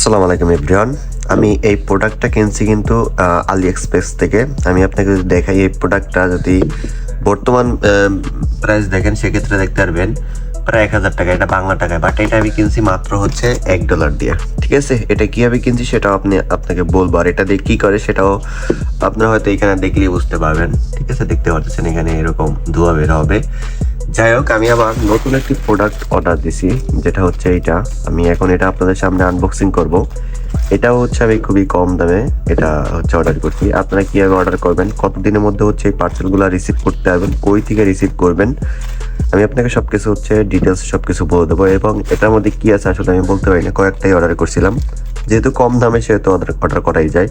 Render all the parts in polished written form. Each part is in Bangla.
আসসালামু আলাইকুম এভরিওয়ান। আমি এই প্রোডাক্টটা কিনছি কিন্তু আলিএক্সপ্রেস থেকে। আমি আপনাকে যদি দেখাই এই প্রোডাক্টটা যদি বর্তমান প্রাইস দেখেন সেক্ষেত্রে দেখতে পারবেন প্রায় 1000 টাকা, এটা বাংলা টাকায়। বাট এটা আমি কিনছি মাত্র হচ্ছে $1 দিয়ে। ঠিক আছে, এটা কীভাবে কিনছি সেটাও আপনাকে বলবো, আর এটা দিয়ে কী করে সেটাও আপনারা হয়তো এখানে দেখলেই বুঝতে পারবেন। ঠিক আছে, দেখতে পাচ্ছেন এখানে এরকম ধোঁয়া বের হবে। যাই হোক, আমি আবার নতুন একটি প্রোডাক্ট অর্ডার দিছি, যেটা হচ্ছে এইটা। আমি এখন এটা আপনাদের সামনে আনবক্সিং করব। এটাও হচ্ছে আমি খুবই কম দামে এটা হচ্ছে অর্ডার করছি। আপনারা কীভাবে অর্ডার করবেন, কতদিনের মধ্যে হচ্ছে এই পার্সেলগুলো রিসিভ করতে পারবেন, কই থেকে রিসিভ করবেন, আমি আপনাকে সব কিছু হচ্ছে ডিটেলস সব কিছু বলে দেবো। এবং এটার মধ্যে কী আছে আসলে আমি বলতে পারি না, কয়েকটাই অর্ডার করছিলাম, যেহেতু কম দামে সেহেতু অর্ডার করাই যায়।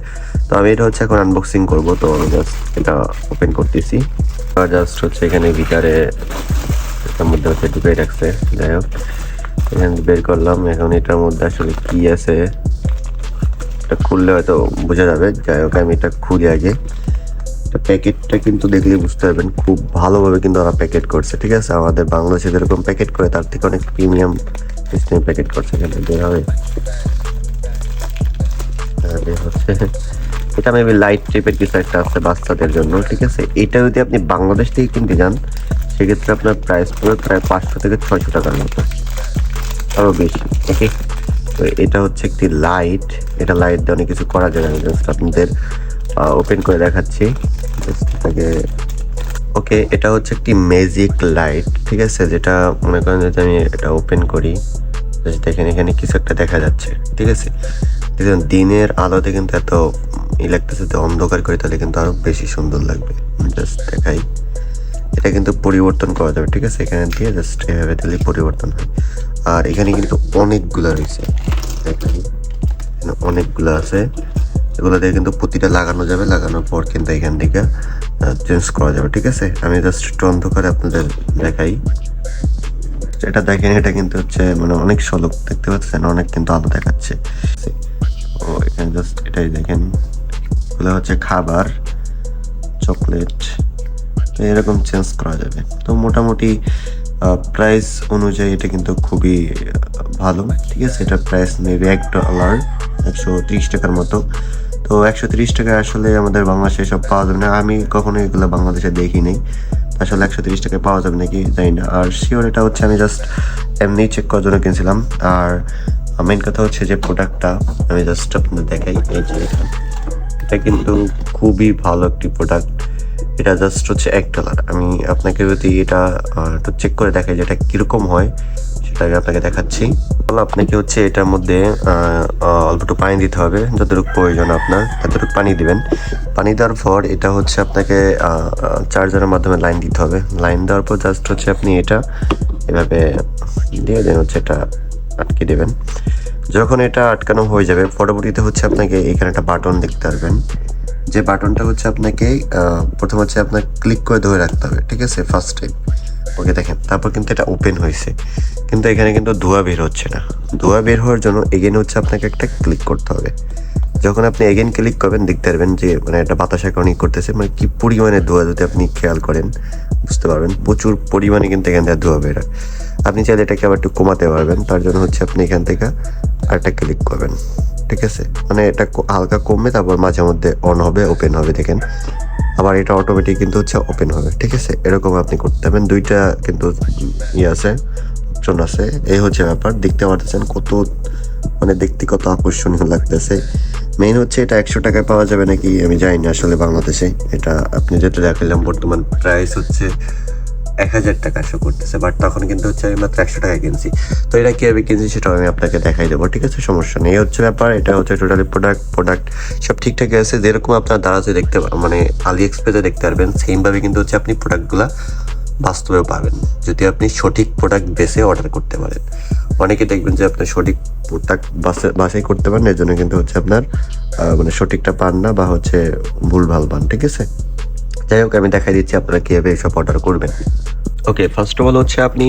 তো আমি এটা হচ্ছে এখন আনবক্সিং করব। তো আমি জাস্ট এটা ওপেন করতেছি। জাস্ট হচ্ছে এখানে ভিতরে এটার মধ্যে হচ্ছে ঢুকে রাখছে। যাই হোক, এখানে বের করলাম। এখন এটার মধ্যে আসলে কি আছে এটা খুললে হয়তো বোঝা যাবে। যাই হোক, আমি এটা খুলি আগে। প্যাকেটটা কিন্তু দেখলেই বুঝতে পারবেন খুব ভালোভাবে কিন্তু ওরা প্যাকেট করছে। ঠিক আছে, আমাদের বাংলাদেশে যেরকম প্যাকেট করে তার থেকে অনেক প্রিমিয়াম সিস্টেম প্যাকেট করছে। এখানে বের হবে হচ্ছে এটা মেবি লাইট টাইপের কিছু একটা আছে বাচ্চাদের জন্য। ঠিক আছে, এটা যদি আপনি বাংলাদেশ থেকে কিনতে যান সেক্ষেত্রে আপনার প্রাইস পড়বে প্রায় 500 থেকে 600 টাকার মতো, আরও বেশি। ওকে, তো এটা হচ্ছে একটি লাইট। এটা লাইট দিয়ে অনেক কিছু করা যায়। আমি জাস্ট আপনাদের ওপেন করে দেখাচ্ছি। ওকে, এটা হচ্ছে একটি ম্যাজিক লাইট। ঠিক আছে, যেটা মনে করেন যদি আমি এটা ওপেন করি, দেখেন এখানে কিছু একটা দেখা যাচ্ছে। ঠিক আছে, দেখুন দিনের আলোতে কিন্তু এত লাগতেছে, তো অন্ধকার করে তাহলে কিন্তু আরো বেশি সুন্দর লাগবে। জাস্ট দেখাই, এটা কিন্তু পরিবর্তন করা যাবে। ঠিক আছে, এখানে দিয়ে জাস্ট এভাবে দিলে পরিবর্তন হয়। আর এখানে কিন্তু অনেকগুলো রয়েছে, এখানে অনেকগুলো আছে। এগুলো দিয়ে কিন্তু প্রতিটা লাগানো যাবে, লাগানোর পর কিন্তু এখান থেকে চেঞ্জ করা যাবে। ঠিক আছে, আমি জাস্ট একটু অন্ধকারে আপনাদের দেখাই। এটা দেখেন, এটা কিন্তু হচ্ছে মানে অনেক সলক, দেখতে পাচ্ছেন অনেক কিন্তু আলো দেখাচ্ছে। ও এখানে জাস্ট এটাই দেখেন, এগুলো হচ্ছে খাবার, চকলেট, এরকম চেঞ্জ করা যাবে। তো মোটামুটি প্রাইস অনুযায়ী এটা কিন্তু খুবই ভালো। ঠিক আছে, এটা প্রাইস মেবি $1, 130 টাকার মতো। তো 130 টাকায় আসলে আমাদের বাংলাদেশে সব পাওয়া যাবে না। আমি কখনো এগুলো বাংলাদেশে দেখি নাই, আসলে 130 টাকায় পাওয়া যাবে নাকি জানি না। আর শিওর এটা হচ্ছে আমি জাস্ট এমনি চেক করার জন্য কিনছিলাম। আর মেন কথা হচ্ছে যে প্রোডাক্টটা আমি জাস্ট আপনাদের দেখাই। এই যে এটা কিন্তু খুবই ভালো একটি প্রোডাক্ট। এটা জাস্ট হচ্ছে $1। আমি আপনাকে যদি এটা একটু চেক করে দেখাই যে এটা কীরকম হয় সেটাকে আপনাকে দেখাচ্ছি। আপনাকে হচ্ছে এটার মধ্যে অল্প একটু পানি দিতে হবে, যতটুকু প্রয়োজন আপনার ততটুকু পানি দিবেন। পানি দেওয়ার পর এটা হচ্ছে আপনাকে চার্জারের মাধ্যমে লাইন দিতে হবে। লাইন দেওয়ার পর জাস্ট হচ্ছে আপনি এটা এভাবে দিয়ে দেন, হচ্ছে এটা আটকে দেবেন। যখন এটা আটকানো হয়ে যাবে পরবর্তীতে হচ্ছে আপনাকে এখানে একটা বাটন দেখতে পারবেন, যে বাটনটা হচ্ছে আপনাকে প্রথম হচ্ছে আপনার ক্লিক করে ধরে রাখতে হবে। ঠিক আছে, ফার্স্ট টাইম। ওকে, দেখেন তারপর কিন্তু এটা ওপেন হয়েছে, কিন্তু এখানে কিন্তু ধোঁয়া বের হচ্ছে না। ধোঁয়া বের হওয়ার জন্য এগেন হচ্ছে আপনাকে একটা ক্লিক করতে হবে। যখন আপনি এগেন ক্লিক করবেন দেখতে পারবেন যে মানে এটা বাতাসের কারণে করতেছে, মানে কি পরিমাণে ধোঁয়া, যদি আপনি খেয়াল করেন বুঝতে পারবেন প্রচুর পরিমাণে কিন্তু এখান থেকে ধোঁয়া বের হয়। আপনি চাইলে এটাকে আবার একটু কমাতে পারবেন, তার জন্য হচ্ছে আপনি এখান থেকে আরেকটা ক্লিক করবেন। ঠিক আছে, মানে এটা হালকা কমবে, তারপর মাঝে মধ্যে অন হবে, ওপেন হবে। দেখেন আবার এটা অটোমেটিক কিন্তু হচ্ছে ওপেন হবে। ঠিক আছে, এরকম আপনি করতে পারবেন। দুইটা কিন্তু আছে, অপশন আছে। এই হচ্ছে ব্যাপার, দেখতে পাচ্ছেন কত মানে দেখতে কত আকর্ষণীয় লাগতেছে। মেইন হচ্ছে এটা 100 টাকায় পাওয়া যাবে নাকি আমি জানি না আসলে বাংলাদেশে। এটা আপনি যেটা দেখালাম বর্তমান প্রাইস হচ্ছে 1000 টাকা শো করতেছে, বাট তখন কিন্তু হচ্ছে আমি মাত্র 100 টাকায় কিনছি। তো এটা কীভাবে কিনছি সেটাও আমি আপনাকে দেখাই দেবো। ঠিক আছে, সমস্যা নেই। এই হচ্ছে ব্যাপার। এটা হচ্ছে টোটালি প্রোডাক্ট সব ঠিকঠাক আছে, যেরকম আপনার দারাজে দেখতে মানে আলিএক্সপ্রেসে দেখতে পারবেন সেমভাবে কিন্তু হচ্ছে আপনি প্রোডাক্টগুলো বাস্তবেও পাবেন, যদি আপনি সঠিক প্রোডাক্ট বেছে অর্ডার করতে পারেন। অনেকে দেখবেন যে আপনার সঠিক প্রোডাক্ট বাছাই করতে পারেন, এর জন্য কিন্তু হচ্ছে আপনার মানে সঠিকটা পান না, বা হচ্ছে ভুলভাল পান। ঠিক আছে, যাই হোক আমি দেখাই দিচ্ছি আপনারা কীভাবে এইসব অর্ডার করবেন। ওকে, ফার্স্ট অফ অল হচ্ছে আপনি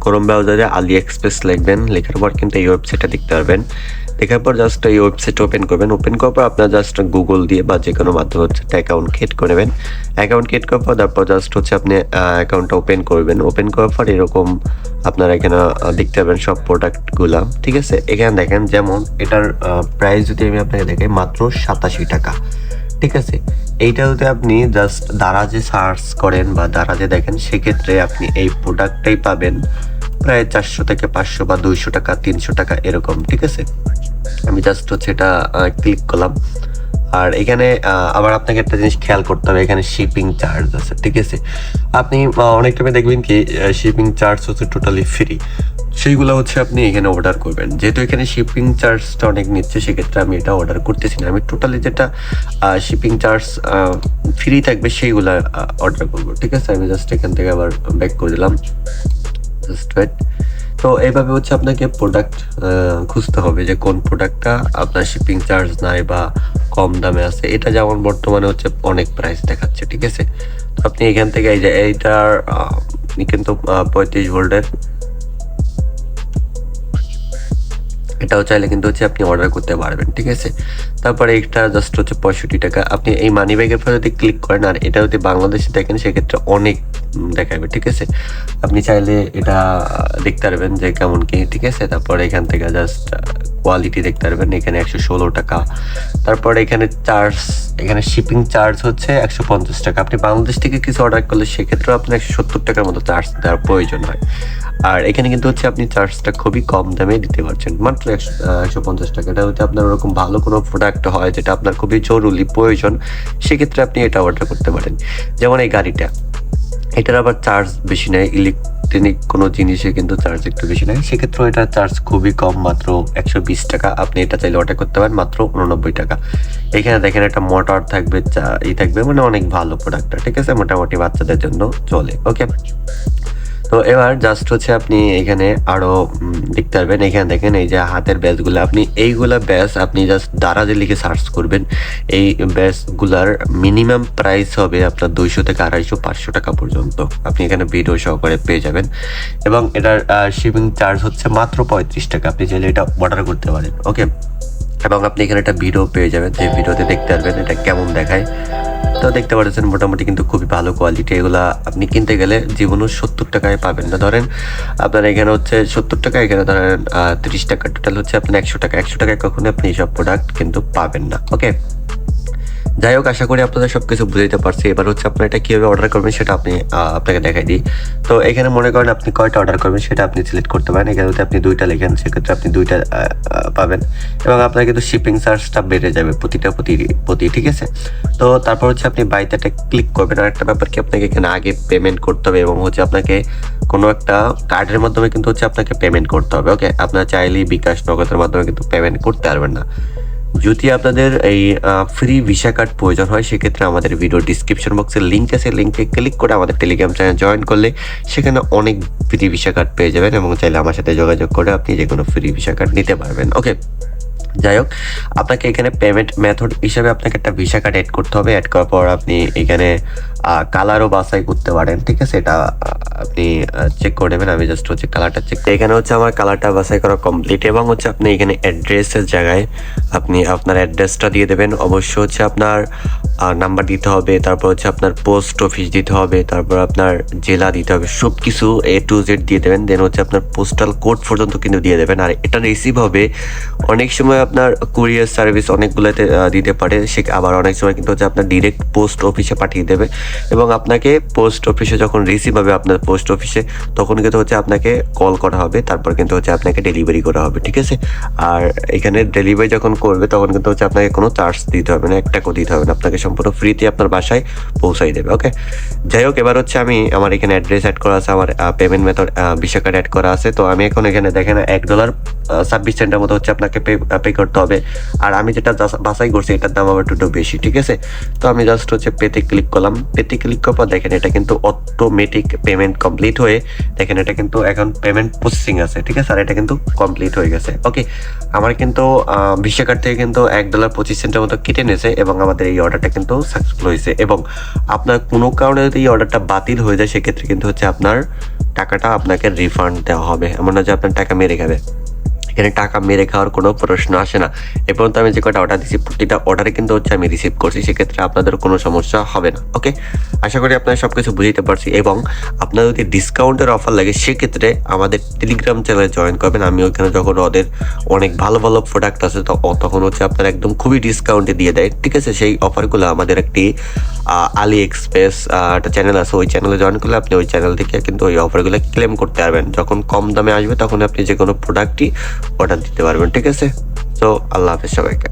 ক্রোম ব্রাউজারে আলি এক্সপ্রেস লিখবেন, লেখার পর কিন্তু এই ওয়েবসাইটটা দেখতে পারবেন। দেখার পর জাস্ট এই ওয়েবসাইট ওপেন করবেন, ওপেন করার পর আপনার জাস্ট গুগল দিয়ে বা যে কোনো মাধ্যমে হচ্ছে একটা অ্যাকাউন্ট ক্রিয়েট করবেন। অ্যাকাউন্ট ক্রিয়েট করার পর তারপর জাস্ট হচ্ছে আপনি অ্যাকাউন্টটা ওপেন করবেন। ওপেন করার পর এরকম আপনারা এখানে দেখতে পাবেন সব প্রোডাক্টগুলো, ঠিক আছে। এখানে দেখেন যেমন এটার প্রাইস যদি আমি আপনাকে দেখাই মাত্র 87 টাকা, ঠিক আছে। এইটা যদি আপনি জাস্ট দারাজে সার্চ করেন বা দারাজে দেখেন, সেক্ষেত্রে আপনি এই প্রোডাক্টটাই পাবেন প্রায় 400 থেকে 500 বা 200 টাকা, 300 টাকা এরকম, ঠিক আছে। আমি জাস্ট হচ্ছে এটা ক্লিক করলাম। আর এখানে আবার আপনাকে একটা জিনিস খেয়াল করতে হবে, এখানে শিপিং চার্জ আছে, ঠিক আছে। আপনি অনেক টাইমে দেখবেন কি শিপিং চার্জ হচ্ছে টোটালি ফ্রি, সেইগুলো হচ্ছে আপনি এখানে অর্ডার করবেন। যেহেতু এখানে শিপিং চার্জটা অনেক নিচ্ছে, সেক্ষেত্রে আমি এটা অর্ডার করতেছি না। আমি টোটালি যেটা শিপিং চার্জ ফ্রি থাকবে সেইগুলো অর্ডার করবো, ঠিক আছে। আমি জাস্ট এখান থেকে আবার ব্যাক করে দিলাম, জাস্ট ওয়েট। তো এইভাবে হচ্ছে আপনাকে প্রোডাক্ট খুঁজতে হবে যে কোন প্রোডাক্টটা আপনার শিপিং চার্জ নাই বা কম দামে আছে। এটা যেমন বর্তমানে হচ্ছে অনেক প্রাইস দেখাচ্ছে, ঠিক আছে। তো আপনি এখান থেকে এই যে এইটার কিন্তু 35 ভোল্টের, এটাও চাইলে কিন্তু হচ্ছে আপনি অর্ডার করতে পারবেন, ঠিক আছে। তারপরে এটা জাস্ট হচ্ছে 65 টাকা। আপনি এই মানি ব্যাগের পর যদি ক্লিক করেন আর এটা যদি বাংলাদেশে দেখেন, সেক্ষেত্রে অনেক দেখাবে, ঠিক আছে। আপনি চাইলে এটা দেখতে পারবেন যে কেমন কি, ঠিক আছে। তারপরে এখান থেকে জাস্ট কোয়ালিটি দেখতে পারবেন, এখানে 116 টাকা। তারপরে এখানে চার্জ, এখানে শিপিং চার্জ হচ্ছে 150 টাকা। আপনি বাংলাদেশ থেকে কিছু অর্ডার করলে সেক্ষেত্রেও আপনার 170 টাকার মতো চার্জ দেওয়ার প্রয়োজন হয়। আর এখানে কিন্তু হচ্ছে আপনি চার্জটা খুবই কম দামে দিতে পারছেন, মাত্র 150 টাকা। এটা হচ্ছে আপনার ওরকম ভালো কোনো প্রোডাক্ট হয় যেটা আপনার খুবই জরুরি প্রয়োজন, সেক্ষেত্রে আপনি এটা অর্ডার করতে পারেন। যেমন এই গাড়িটা, এটার আবার চার্জ বেশি নেয়, ইলেকট্রনিক কোনো জিনিসে কিন্তু চার্জ একটু বেশি নেয়, সেক্ষেত্রেও এটা চার্জ খুবই কম, মাত্র 120 টাকা। আপনি এটা চাইলে অর্ডার করতে পারেন মাত্র 89 টাকা। এখানে দেখেন একটা মোটর থাকবে, থাকবে, মানে অনেক ভালো প্রোডাক্টটা, ঠিক আছে। মোটামুটি বাচ্চাদের জন্য চলে, ওকে। তো এবার জাস্ট হচ্ছে আপনি এখানে আরো দেখতে পারবেন, এখানে দেখেন এই যে হাতের ব্যাচগুলো, আপনি এইগুলা ব্যাচ আপনি জাস্ট দারাজে লিখে সার্চ করবেন। এই ব্যাচগুলার মিনিমাম প্রাইস হবে আপনার 200 থেকে 250, 500 টাকা পর্যন্ত। আপনি এখানে ভিডিও সহকারে পেয়ে যাবেন এবং এটার শিপিং চার্জ হচ্ছে মাত্র 35 টাকা। আপনি চাইলে এটা অর্ডার করতে পারেন, ওকে। এবং আপনি এখানে একটা ভিডিও পেয়ে যাবেন, যে ভিডিওতে দেখতে পারবেন এটা কেমন দেখায়। তো দেখতে পাচ্ছেন মোটামুটি কিন্তু খুবই ভালো কোয়ালিটি। এগুলা আপনি কিনতে গেলে জীবনও 70 টাকায় পাবেন না। ধরেন আপনার এখানে হচ্ছে 70 টাকা, এখানে ধরেন 30 টাকা, টোটাল হচ্ছে আপনার 100 টাকা। 100 টাকায় কখনো আপনি এইসব প্রোডাক্ট কিন্তু পাবেন না, ওকে। যাই হোক, আশা করি আপনাদের সবকিছু বুঝাইতে পারছি। এবার হচ্ছে আপনার এটা কীভাবে অর্ডার করবেন সেটা আপনাকে দেখাই দিই। তো এখানে মনে করেন আপনি কয়টা অর্ডার করবেন সেটা আপনি সিলেক্ট করতে পারেন। এখানে যদি আপনি 2টা লেখেন, সেক্ষেত্রে আপনি 2টা পাবেন এবং আপনার কিন্তু শিপিং চার্জটা বেড়ে যাবে প্রতি, ঠিক আছে। তো তারপর হচ্ছে আপনি বাইতে একটা ক্লিক করবেন। আর একটা ব্যাপার কি, আপনাকে এখানে আগে পেমেন্ট করতে হবে এবং হচ্ছে আপনাকে কোনো একটা কার্ডের মাধ্যমে কিন্তু হচ্ছে আপনাকে পেমেন্ট করতে হবে, ওকে। আপনার চাইলেই বিকাশ, নগদের মাধ্যমে কিন্তু পেমেন্ট করতে পারবেন না। যদি আপনাদের এই ফ্রি ভিসা কার্ড প্রয়োজন হয়, সেক্ষেত্রে আমাদের ভিডিও ডিসক্রিপশন বক্সে লিঙ্ক আছে, লিঙ্কে ক্লিক করে আমাদের টেলিগ্রাম চ্যানেল জয়েন করলে সেখানে অনেক ফ্রি ভিসা কার্ড পেয়ে যাবেন এবং চাইলে আমার সাথে যোগাযোগ করে আপনি যে কোনো ফ্রি ভিসা কার্ড নিতে পারবেন, ওকে। যাই হোক, আপনাকে এখানে পেমেন্ট মেথড হিসাবে আপনাকে একটা ভিসা কার্ড অ্যাড করতে হবে। অ্যাড করার পর আপনি এখানে কালারও বাছাই করতে পারেন, ঠিক আছে। এটা আপনি চেক করে নেবেন। আমি জাস্ট হচ্ছে কালারটা চেক, এখানে হচ্ছে আমার কালারটা বাছাই করা কমপ্লিট। এবং হচ্ছে আপনি এখানে অ্যাড্রেসের জায়গায় আপনি আপনার অ্যাড্রেসটা দিয়ে দেবেন। অবশ্য হচ্ছে আপনার নাম্বার দিতে হবে, তারপর হচ্ছে আপনার পোস্ট অফিস দিতে হবে, তারপর আপনার জেলা দিতে হবে, সব কিছু A to Z দিয়ে দেবেন। দেন হচ্ছে আপনার পোস্টাল কোড পর্যন্ত কিন্তু দিয়ে দেবেন। আর এটা রিসিভ হবে অনেক সময় আপনার কুরিয়ার সার্ভিস অনেকগুলোতে দিতে পারে, সে আবার অনেক সময় কিন্তু হচ্ছে আপনার ডিরেক্ট পোস্ট অফিসে পাঠিয়ে দেবে এবং আপনাকে পোস্ট অফিসে যখন রিসিভ হবে আপনার পোস্ট অফিসে, তখন কিন্তু হচ্ছে আপনাকে কল করা হবে, তারপর কিন্তু হচ্ছে আপনাকে ডেলিভারি করা হবে, ঠিক আছে। আর এখানে ডেলিভারি যখন করবে তখন কিন্তু হচ্ছে আপনাকে কোনো চার্জ দিতে হবে না, 1 টাকাও দিতে হবে না, আপনাকে সম্পূর্ণ ফ্রিতে আপনার বাসায় পৌঁছাই দেবে, ওকে। যাই হোক, এবার হচ্ছে আমার এখানে অ্যাড্রেস অ্যাড করা আছে, আমার payment method Visa card add করা আছে। তো আমি এখন এখানে দেখেন $1.26 মতো হচ্ছে আপনাকে পে করতে হবে। আর আমি যেটা বাছাই করছি এটার দাম আবার একটু বেশি, ঠিক আছে। তো আমি জাস্ট হচ্ছে পেতে ক্লিক করলাম। পেতে পেতে ক্লিক করার পর দেখেন এটা কিন্তু অটোমেটিক পেমেন্ট কমপ্লিট হয়ে দেখেন এটা কিন্তু এখন পেমেন্ট প্রসেসিং আছে, ঠিক আছে। আর এটা কিন্তু কমপ্লিট হয়ে গেছে। ওকে, আমার কিন্তু ভিসা কার্ড থেকে কিন্তু $1.25 মতো কেটে নিয়েছে এবং আমাদের এই অর্ডারটা কিন্তু সাকসেসফুল হয়েছে। এবং আপনার কোনো কারণে যদি এই অর্ডারটা বাতিল হয়ে যায় সেক্ষেত্রে কিন্তু হচ্ছে আপনার টাকাটা আপনাকে রিফান্ড দেওয়া হবে, এমন না যে আপনার টাকা মেরে খাবে। এখানে টাকা মেরে খাওয়ার কোনো প্রশ্ন আসে না। এ পর্যন্ত আমি যে কটা অর্ডার দিচ্ছি প্রতিটা অর্ডারে কিন্তু হচ্ছে আমি রিসিভ করছি, সেক্ষেত্রে আপনাদের কোনো সমস্যা হবে না। ওকে, আশা করি আপনারা সব কিছু বুঝতে পারছি। এবং আপনার যদি ডিসকাউন্টের অফার লাগে সেক্ষেত্রে আমাদের টেলিগ্রাম চ্যানেলে জয়েন করবেন। আমি ওইখানে যখন ওদের অনেক ভালো ভালো প্রোডাক্ট আছে তখন হচ্ছে আপনার একদম খুবই ডিসকাউন্টে দিয়ে দেয়, ঠিক আছে। সেই অফারগুলো আমাদের একটি আলি এক্সপ্রেস একটা চ্যানেল আছে, ওই চ্যানেলে জয়েন করলে আপনি ওই চ্যানেল থেকে কিন্তু ওই অফারগুলো ক্লেম করতে পারবেন। যখন কম দামে আসবে তখন আপনি যে কোনো প্রোডাক্টই অর্ডার দিতে পারবেন, ঠিক আছে। তো আল্লাহ হাফেজ সবাইকে।